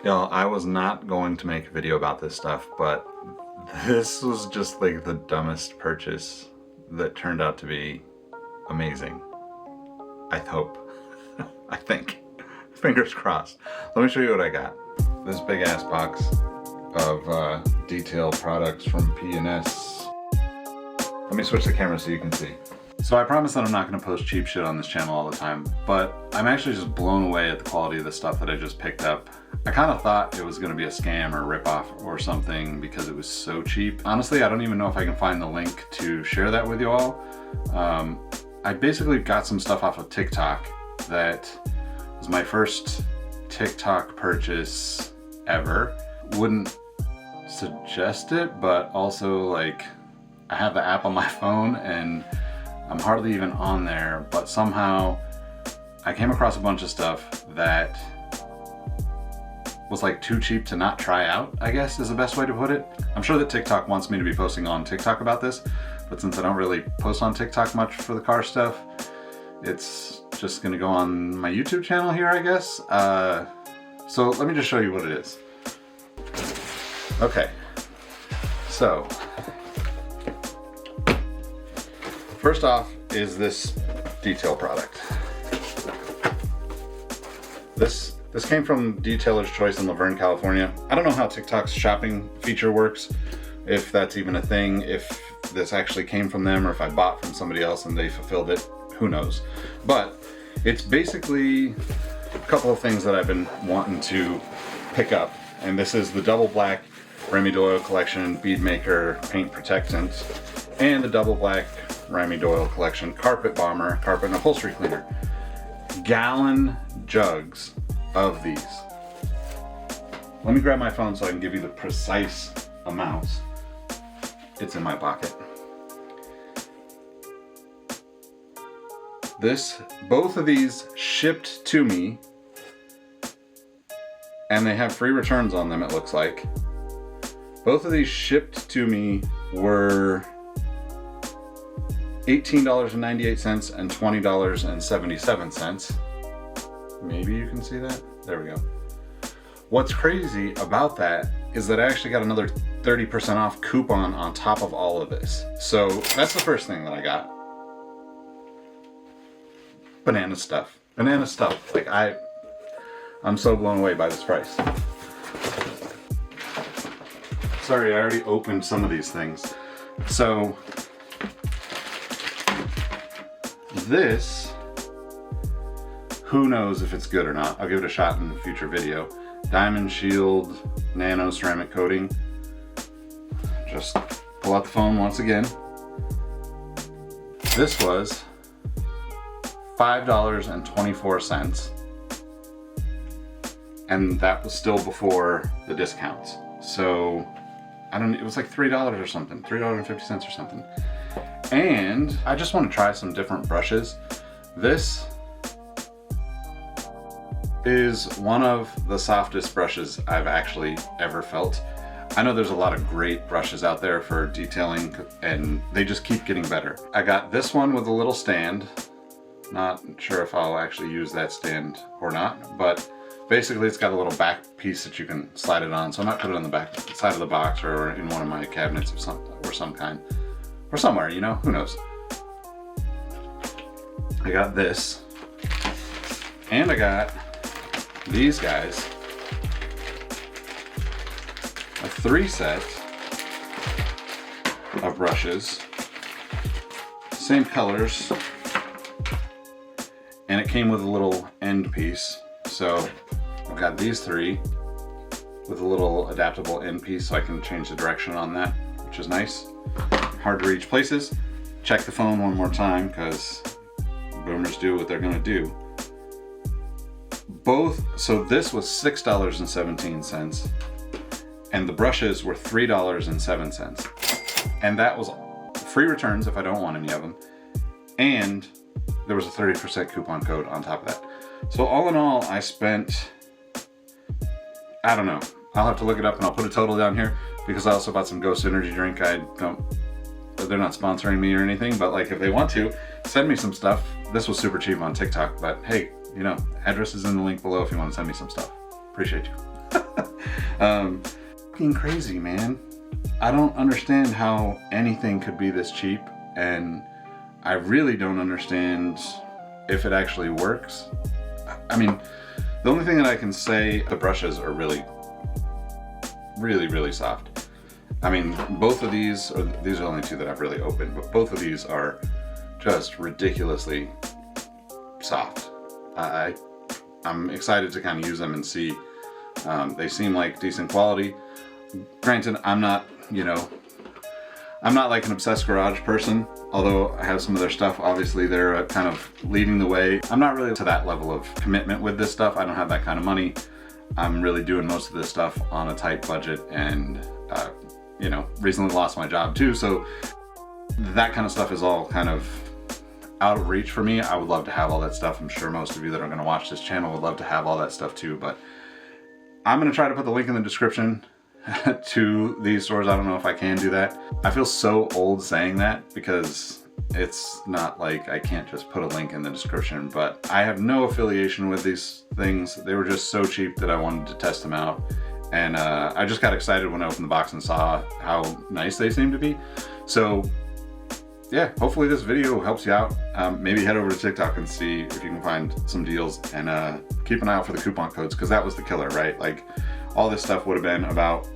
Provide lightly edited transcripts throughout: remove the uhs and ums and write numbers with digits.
Y'all, I was not going to make a video about this stuff, but this was just like the dumbest purchase that turned out to be amazing. I hope. I think. Fingers crossed. Let me show you what I got. This big ass box of detail products from P&S. Let me switch the camera so you can see. So I promise that I'm not going to post cheap shit on this channel all the time, but I'm actually just blown away at the quality of the stuff that I just picked up. I kind of thought it was going to be a scam or a ripoff or something because it was so cheap. Honestly, I don't even know if I can find the link to share that with you all. I basically got some stuff off of TikTok that was my first TikTok purchase ever. Wouldn't suggest it, but also like I have the app on my phone and I'm hardly even on there, but somehow I came across a bunch of stuff that was like too cheap to not try out, I guess is the best way to put it. I'm sure that TikTok wants me to be posting on TikTok about this, but since I don't really post on TikTok much for the car stuff, it's just gonna go on my YouTube channel here, I guess. So let me just show you what it is. Okay, so first off is this detail product. This came from Detailer's Choice in Laverne, California. I don't know how TikTok's shopping feature works, if that's even a thing, if this actually came from them or if I bought from somebody else and they fulfilled it, who knows. But it's basically a couple of things that I've been wanting to pick up. And this is the double black Remy Doyle Collection Bead Maker Paint Protectant and the double black Remy Doyle Collection Carpet Bomber Carpet and Upholstery Cleaner. Gallon jugs of these. Let me grab my phone so I can give you the precise amounts. It's in my pocket. Both of these shipped to me, and they have free returns on them, it looks like. Both of these shipped to me were $18.98 and $20.77. Maybe you can see that? There we go. What's crazy about that is that I actually got another 30% off coupon on top of all of this. So that's the first thing that I got. Banana stuff. Banana stuff. Like I'm so blown away by this price. Sorry, I already opened some of these things. So this, who knows if it's good or not. I'll give it a shot in a future video. Diamond Shield Nano Ceramic Coating. Just pull out the phone once again. This was $5.24. And that was still before the discounts. So, it was like $3 or something, $3.50 or something. And I just want to try some different brushes. This is one of the softest brushes I've actually ever felt. I know there's a lot of great brushes out there for detailing and they just keep getting better. I got this one with a little stand. Not sure if I'll actually use that stand or not, but basically it's got a little back piece that you can slide it on. So I might put it on the back side of the box or in one of my cabinets of some kind. Or somewhere, you know, who knows. I got this. And I got these guys. A 3-set of brushes. Same colors. And it came with a little end piece. So I've got these 3 with a little adaptable end piece so I can change the direction on that, which is nice. Hard to reach places. Check the phone one more time because boomers do what they're gonna do. So this was $6.17 and the brushes were $3.07. And that was free returns if I don't want any of them. And there was a 30% coupon code on top of that. So all in all, I spent, I don't know. I'll have to look it up and I'll put a total down here because I also bought some Ghost Energy drink. They're not sponsoring me or anything, but like if they want to, send me some stuff. This was super cheap on TikTok, but hey, you know, address is in the link below if you want to send me some stuff. Appreciate you. Fucking crazy, man. I don't understand how anything could be this cheap, and I really don't understand if it actually works. I mean, the only thing that I can say, the brushes are really soft. I mean, both of these, or these are the only two that I've really opened, but both of these are just ridiculously soft. I'm excited to kind of use them and see. They seem like decent quality. Granted, I'm not, you know, I'm not like an obsessed garage person, although I have some of their stuff. Obviously, they're kind of leading the way. I'm not really to that level of commitment with this stuff. I don't have that kind of money. I'm really doing most of this stuff on a tight budget, and you know, recently lost my job too, so that kind of stuff is all kind of out of reach for me. I would love to have all that stuff. I'm sure most of you that are going to watch this channel would love to have all that stuff too, but I'm going to try to put the link in the description to these stores. I don't know if I can do that. I feel so old saying that because it's not like I can't just put a link in the description, but I have no affiliation with these things. They were just so cheap that I wanted to test them out. And I just got excited when I opened the box and saw how nice they seem to be. So yeah, hopefully this video helps you out. Maybe head over to TikTok and see if you can find some deals, and keep an eye out for the coupon codes, because that was the killer, right? Like, all this stuff would have been about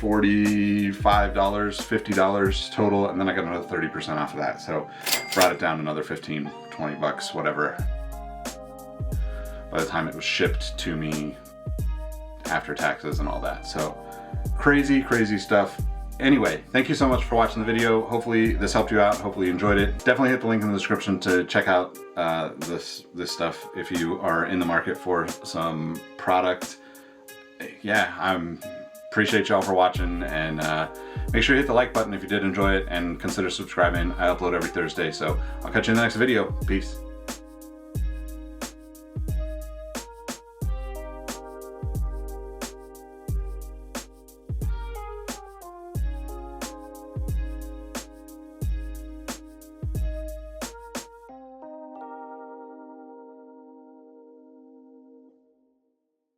$45, $50 total, and then I got another 30% off of that. So brought it down another 15, 20 bucks, whatever, by the time it was shipped to me after taxes and all that. So crazy stuff. Anyway, thank you so much for watching the video. Hopefully this helped you out. Hopefully you enjoyed it. Definitely hit the link in the description to check out this stuff if you are in the market for some product. Yeah, appreciate y'all for watching, and make sure you hit the like button if you did enjoy it, and consider subscribing. I upload every Thursday, so I'll catch you in the next video. Peace.